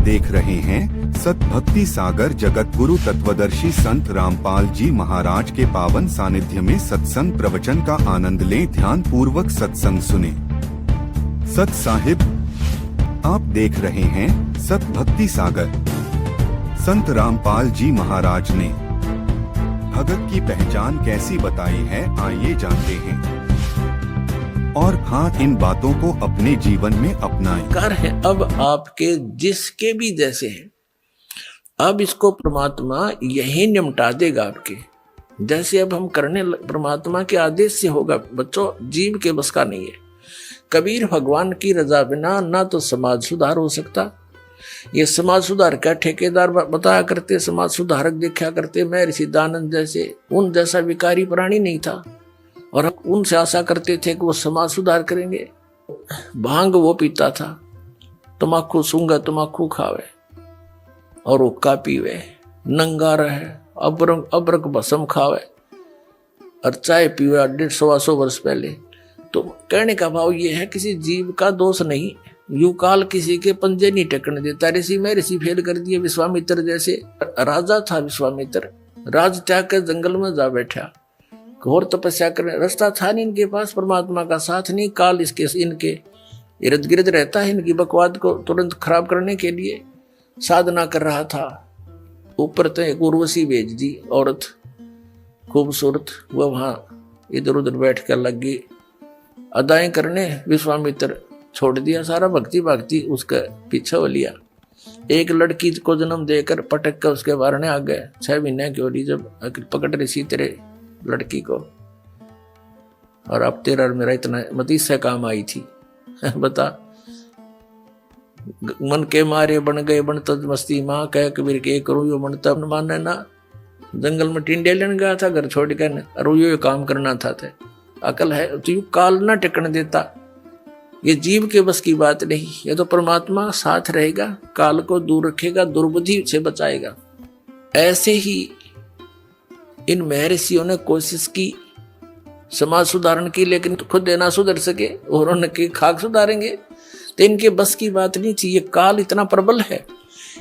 देख रहे हैं सत भक्ति सागर जगत गुरु तत्वदर्शी संत रामपाल जी महाराज के पावन सानिध्य में सत्संग प्रवचन का आनंद लें, ध्यान पूर्वक सत्संग सुने। सत साहिब, आप देख रहे हैं सत भक्ति सागर। संत रामपाल जी महाराज ने भगत की पहचान कैसी बताई है, आइए जानते हैं। और हाँ, इन बातों को अपने जीवन में अपनाएं। कर है अब आपके जिसके भी जैसे हैं, अब इसको परमात्मा यही निमटा देगा आपके। जैसे अब हम करने परमात्मा के आदेश से होगा। बच्चों, जीव के बस का नहीं है। कबीर भगवान की रजा बिना ना तो समाज सुधार हो सकता। ये समाज सुधार का ठेकेदार बताया करते, समाज सुधारक देखा करते महर्षि दयानंद जैसे। उन जैसा विकारी प्राणी नहीं था और हम उनसे आशा करते थे कि वो समाज सुधार करेंगे। भांग वो पीता था, तमाकू सूंघा तमाकू खावे और हुक्का पीवे, नंगा रहे, अबरक भस्म खावे और चाय पीवे 150 वर्ष पहले। तो कहने का भाव ये है, किसी जीव का दोष नहीं। यू काल किसी के पंजे नहीं टेकने देता। ऋषि में ऋषि फेल कर दिए। विश्वामित्र जैसे राजा था विश्वामित्र, राज त्याग कर जंगल में जा बैठा, घोर तपस्या करने। रास्ता था नहीं इनके पास, परमात्मा का साथ नहीं। काल इनके इर्द गिर्द रहता है, इनकी बकवाद को तुरंत खराब करने के लिए साधना कर रहा था। ऊपर तो एक उर्वशी भेज दी औरत खूबसूरत, वह वहां इधर उधर बैठ कर लग गई अदाएं करने। विश्वामित्र छोड़ दिया सारा, भक्ति उसका पीछे हो लिया। एक लड़की को जन्म देकर पटक कर उसके बारने आ गए। 6 महीने की हो रही जब पकड़ रही सी तेरे लड़की को, और अब तेरा और मेरा इतना मतीस से काम आई थी। बता, मन के मारे बन गए बन तज मस्ती, माँ कह कबीर के करूँ यो मन तब माने ना। जंगल में टिंडे लेने गया था घर छोड़ कर, और यो काम करना था। अकल है तो यू काल ना टिकने देता। ये जीव के बस की बात नहीं। ये तो परमात्मा साथ रहेगा, काल को दूर रखेगा, दुर्बुद्धि से बचाएगा। ऐसे ही इन महर्षियों ने कोशिश की समाज सुधारण की, लेकिन खुद ना सुधर सके और उनके खाक सुधारेंगे तो इनके बस की बात नहीं थी। ये काल इतना प्रबल है।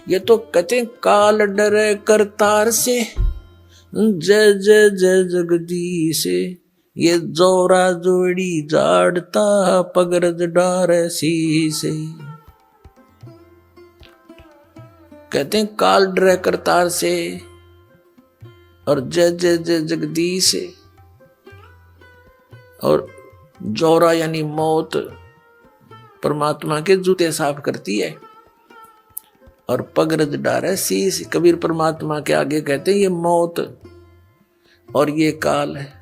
ये तो कहते हैं काल डरे करतार से, जय जय जय जगदीश से। ये जोरा जोड़ी जाड़ता पगरज डार सी से। कहते हैं काल डरे करतार से और जय जय जय जगदीश से। और जोरा यानी मौत परमात्मा के जूते साफ करती है, और पगरज डारे शीश कबीर परमात्मा के आगे कहते हैं ये मौत और ये काल है,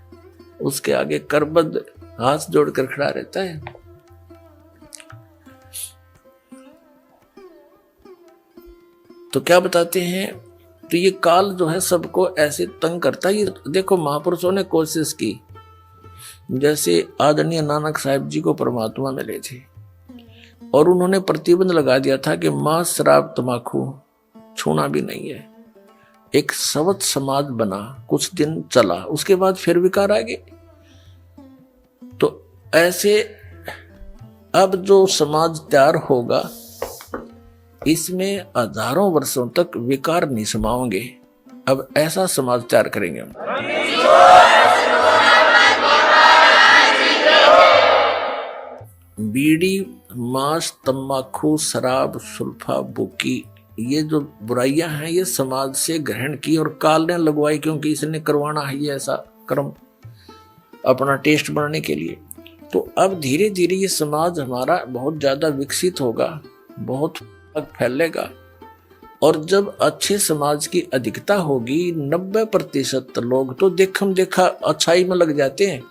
उसके आगे करबद्ध हाथ जोड़कर खड़ा रहता है। तो क्या बताते हैं, तो ये काल जो है सबको ऐसे तंग करता है। ये देखो महापुरुषों ने कोशिश की, जैसे आदरणीय नानक साहिब जी को परमात्मा मिले थे और उन्होंने प्रतिबंध लगा दिया था कि मांस शराब तमाकू छूना भी नहीं है। एक सवत समाज बना, कुछ दिन चला, उसके बाद फिर विकार आ गए। तो ऐसे अब जो समाज तैयार होगा इसमें हजारों वर्षों तक विकार नहीं समाओगे। अब ऐसा समाज तैयार करेंगे हम। बीड़ी, मांस, तम्बाकू, शराब, सुल्फा, बुकी, ये जो बुराइयां हैं ये समाज से ग्रहण की और काल ने लगवाई, क्योंकि इसने करवाना है ये ऐसा कर्म अपना टेस्ट बनाने के लिए। तो अब धीरे धीरे ये समाज हमारा बहुत ज्यादा विकसित होगा, बहुत फैलेगा। और जब अच्छे समाज की अधिकता होगी, 90% लोग तो देखम देखा अच्छाई में लग जाते हैं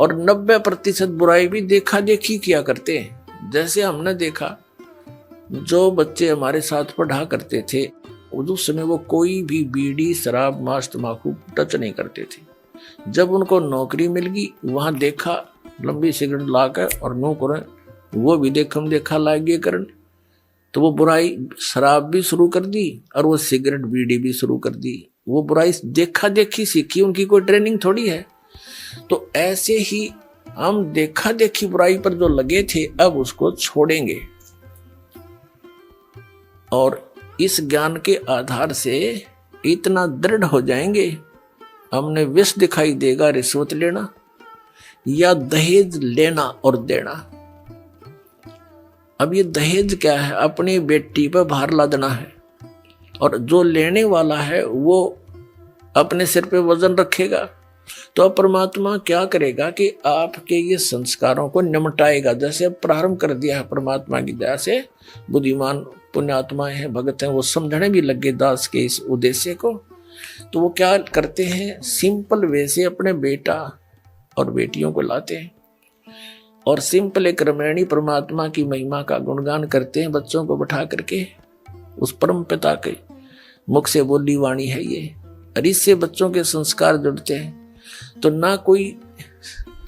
और 90% बुराई भी देखा देखी किया करते हैं। जैसे हमने देखा, जो बच्चे हमारे साथ पढ़ा करते थे उस समय वो कोई भी बीड़ी, शराब, मांस, तम्बाकू टच नहीं करते थे। जब उनको नौकरी मिल गई, वहां देखा लंबी सिगरेट लाकर और नो करें, वो भी देखम देखा लागे करन, तो वो बुराई शराब भी शुरू कर दी और वो सिगरेट बीड़ी भी शुरू कर दी। वो बुराई देखा देखी सीखी, उनकी कोई ट्रेनिंग थोड़ी है। तो ऐसे ही हम देखा देखी बुराई पर जो लगे थे अब उसको छोड़ेंगे और इस ज्ञान के आधार से इतना दृढ़ हो जाएंगे, हमने विष दिखाई देगा रिश्वत लेना या दहेज लेना और देना। अब ये दहेज क्या है? अपनी बेटी पर भार लादना है, और जो लेने वाला है वो अपने सिर पे वजन रखेगा। तो अब परमात्मा क्या करेगा कि आपके ये संस्कारों को निमटाएगा। जैसे अब प्रारंभ कर दिया है परमात्मा की दया से, बुद्धिमान पुण्यात्माएं हैं, भगत हैं, वो समझने भी लगे दास के इस उद्देश्य को। तो वो क्या करते हैं, सिंपल वे से अपने बेटा और बेटियों को लाते हैं और सिंपल एक रामायणी परमात्मा की महिमा का गुणगान करते हैं, बच्चों को बैठा करके। उस परम पिता के मुख से बोली वाणी है ये, और इससे बच्चों के संस्कार जुड़ते हैं। तो ना कोई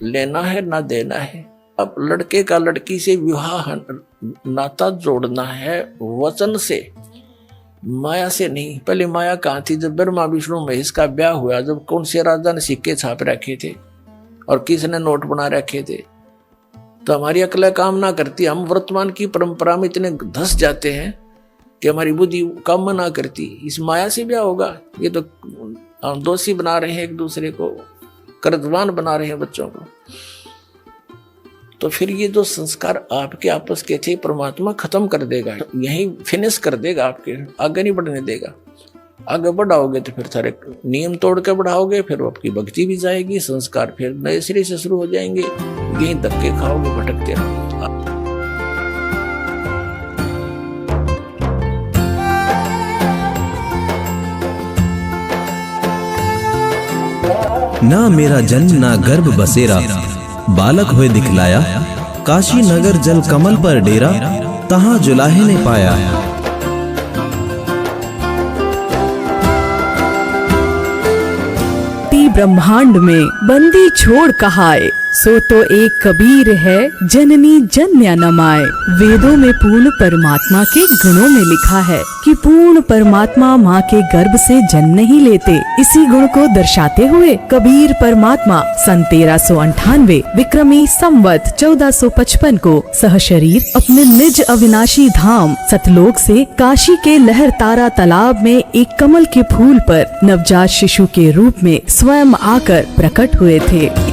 लेना है ना देना है। अब लड़के का लड़की से विवाह नाता जोड़ना है वचन से, माया से नहीं। पहले माया कहाँ थी? जब ब्रह्मा विष्णु महेश का ब्याह हुआ, जब कौन से राजा ने सिक्के छाप रखे थे और किसने नोट बना रखे थे, तो हमारी अक्ल काम ना करती। हम वर्तमान की परंपरा में इतने धस जाते हैं कि हमारी बुद्धि काम ना करती। इस माया से ब्याह होगा? ये तो हम दोषी बना रहे हैं, एक दूसरे को कर्जवान बना रहे हैं बच्चों को। तो फिर ये जो संस्कार आपके आपस के थे, परमात्मा खत्म कर देगा, यही फिनिश कर देगा, आपके आगे नहीं बढ़ने देगा। आगे बढ़ाओगे तो फिर सारे नियम तोड़ के बढ़ाओगे, फिर आपकी भक्ति भी जाएगी, संस्कार फिर नए सिरे से शुरू हो जाएंगे। यही धक्के खाओगे, भटकते रहोगे। ना मेरा जन्म ना गर्भ बसेरा, बालक हुए दिखलाया, काशी नगर जल कमल पर डेरा, तहां जुलाहे ने पाया। ब्रह्मांड में बंदी छोड़ कहाए, सो तो एक कबीर है जननी जन्य न माए। वेदों में पूर्ण परमात्मा के गुणों में लिखा है कि पूर्ण परमात्मा माँ के गर्भ से जन्म नहीं लेते। इसी गुण को दर्शाते हुए कबीर परमात्मा सन 1398 विक्रमी संवत 1455 को सहशरीर अपने निज अविनाशी धाम सतलोक से काशी के लहर तारा तालाब में एक कमल के फूल पर नवजात शिशु के रूप में स्वयं आकर प्रकट हुए थे।